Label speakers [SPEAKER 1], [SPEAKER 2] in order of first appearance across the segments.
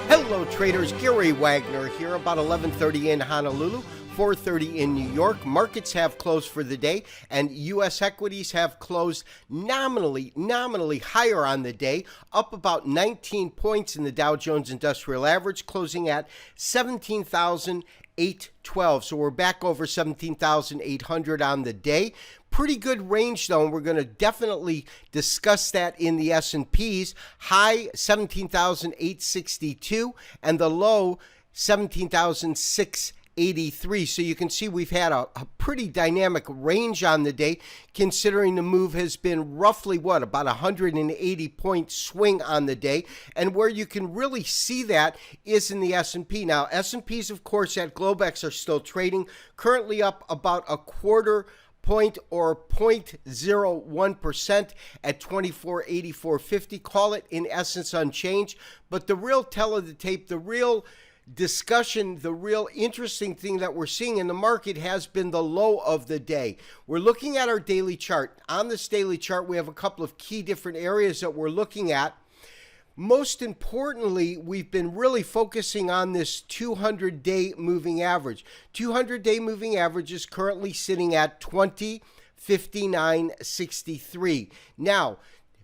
[SPEAKER 1] Hello traders, Gary Wagner here, about 11:30 in Honolulu, 4:30 in New York. Markets have closed for the day, and U.S. equities have closed nominally higher on the day, up about 19 points in the Dow Jones Industrial Average, closing at 17,812. So we're back over 17,800 on the day. Pretty good range though, and we're going to definitely discuss that in the S&Ps. High 17,862 and the low 17,683. So you can see we've had a pretty dynamic range on the day, considering the move has been roughly about 180 point swing on the day. And where you can really see that is in the S&P. Now S&Ps of course at Globex are still trading, currently up about a quarter point or 0.01% at 2484.50. Call it in essence unchanged, but the real tell of the tape, the real discussion, the real interesting thing that we're seeing in the market has been the low of the day. We're looking at our daily chart. On this daily chart, we have a couple of key different areas that we're looking at. Most importantly, we've been really focusing on this 200-day moving average. 200-day moving average is currently sitting at 20.5963. Now,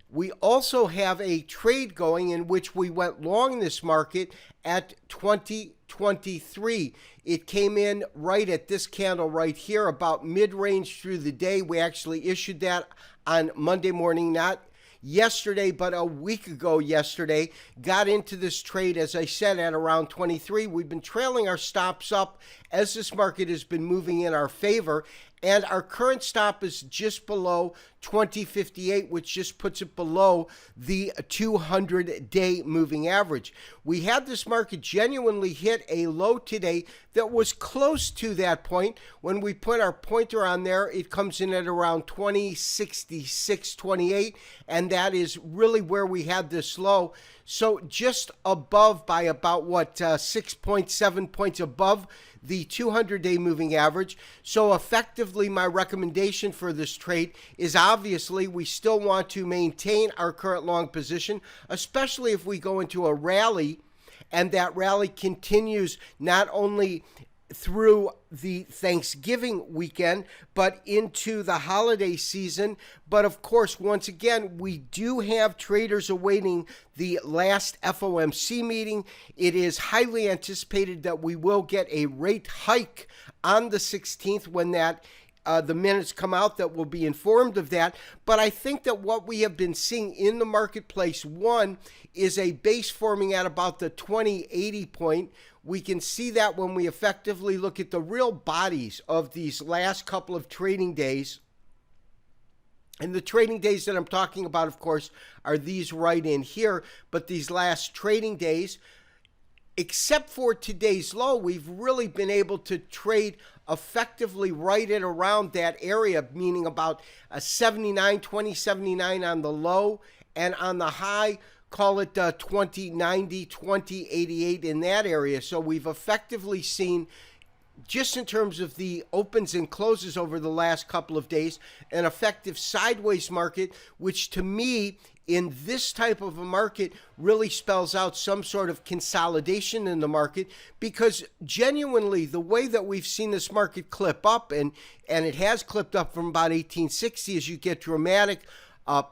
[SPEAKER 1] we also have a trade going in which we went long this market at 2023. It came in right at this candle right here, about mid-range through the day. We actually issued that on Monday morning, not yesterday, but a week ago yesterday. Got into this trade, as I said, at around 23. We've been trailing our stops up as this market has been moving in our favor, and our current stop is just below 2058, which just puts it below the 200-day moving average. We had this market genuinely hit a low today that was close to that point. When we put our pointer on there, it comes in at around 2066.28, and that is really where we had this low. So just above by about 6.7 points above the 200-day moving average. So effectively, my recommendation for this trade is obviously we still want to maintain our current long position, especially if we go into a rally and that rally continues not only through the Thanksgiving weekend, but into the holiday season. But of course, once again, we do have traders awaiting the last FOMC meeting. It is highly anticipated that we will get a rate hike on the 16th when that the minutes come out, that will be informed of that. But I think that what we have been seeing in the marketplace, one, is a base forming at about the 2080 point. We can see that when we effectively look at the real bodies of these last couple of trading days. And the trading days that I'm talking about, of course, are these right in here. But these last trading days, except for today's low, we've really been able to trade effectively right at around that area, meaning about a 2079 on the low, and on the high, call it 2090, 2088 in that area. So we've effectively seen, just in terms of the opens and closes over the last couple of days, an effective sideways market, which to me, in this type of a market, really spells out some sort of consolidation in the market, because genuinely the way that we've seen this market clip up, and it has clipped up from about 1860, as you get dramatic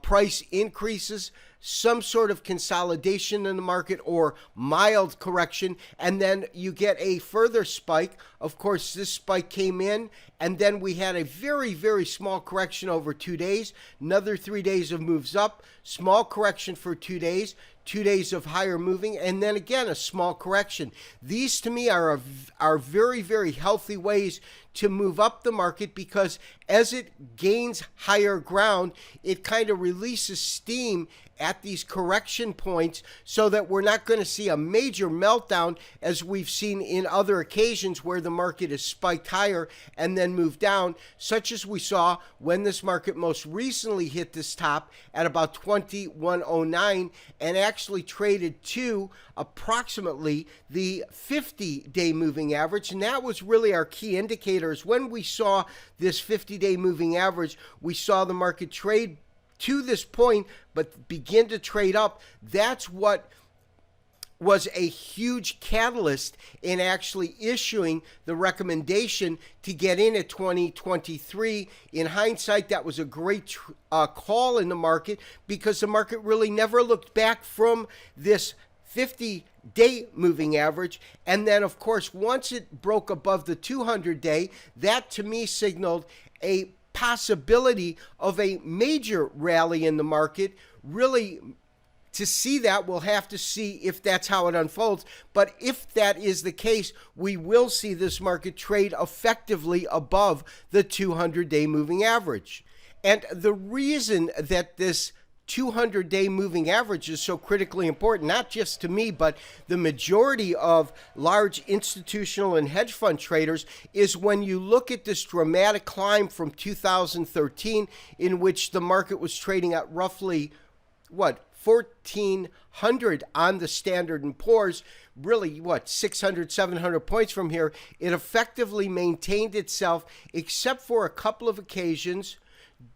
[SPEAKER 1] price increases, some sort of consolidation in the market or mild correction, and then you get a further spike. Of course, this spike came in, and then we had a very, very small correction over 2 days, another 3 days of moves up, small correction for 2 days, 2 days of higher moving, and then again a small correction. These to me are very, very healthy ways to move up the market, because as it gains higher ground, it kind of releases steam at these correction points, so that we're not going to see a major meltdown as we've seen in other occasions where the market has spiked higher and then moved down, such as we saw when this market most recently hit this top at about 2109 and actually traded to approximately the 50-day moving average. And that was really our key indicator traders, when we saw this 50-day moving average, we saw the market trade to this point, but begin to trade up. That's what was a huge catalyst in actually issuing the recommendation to get in at 2023. In hindsight, that was a great call in the market, because the market really never looked back from this 50-day moving average. And then, of course, once it broke above the 200-day, that to me signaled a possibility of a major rally in the market. Really, to see that, we'll have to see if that's how it unfolds. But if that is the case, we will see this market trade effectively above the 200-day moving average. And the reason that this 200-day moving average is so critically important, not just to me, but the majority of large institutional and hedge fund traders, is when you look at this dramatic climb from 2013, in which the market was trading at roughly, 1,400 on the Standard & Poor's, really 600, 700 points from here. It effectively maintained itself, except for a couple of occasions,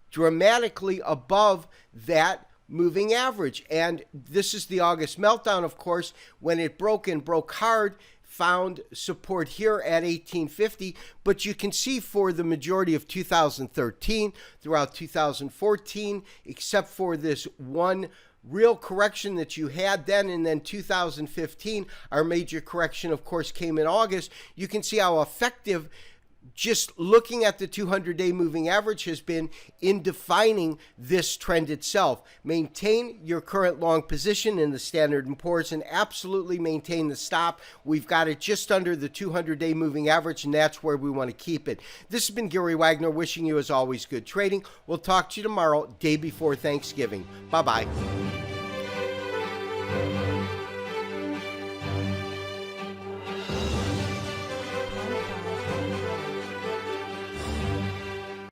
[SPEAKER 1] dramatically above that moving average. And this is the August meltdown, of course, when it broke and broke hard, found support here at 1850. But you can see for the majority of 2013, throughout 2014, except for this one real correction that you had then, and then 2015, our major correction, of course, came in August. You can see how effective just looking at the 200-day moving average has been in defining this trend itself. Maintain your current long position in the Standard & Poor's and absolutely maintain the stop. We've got it just under the 200-day moving average, and that's where we want to keep it. This has been Gary Wagner, wishing you, as always, good trading. We'll talk to you tomorrow, day before Thanksgiving. Bye-bye.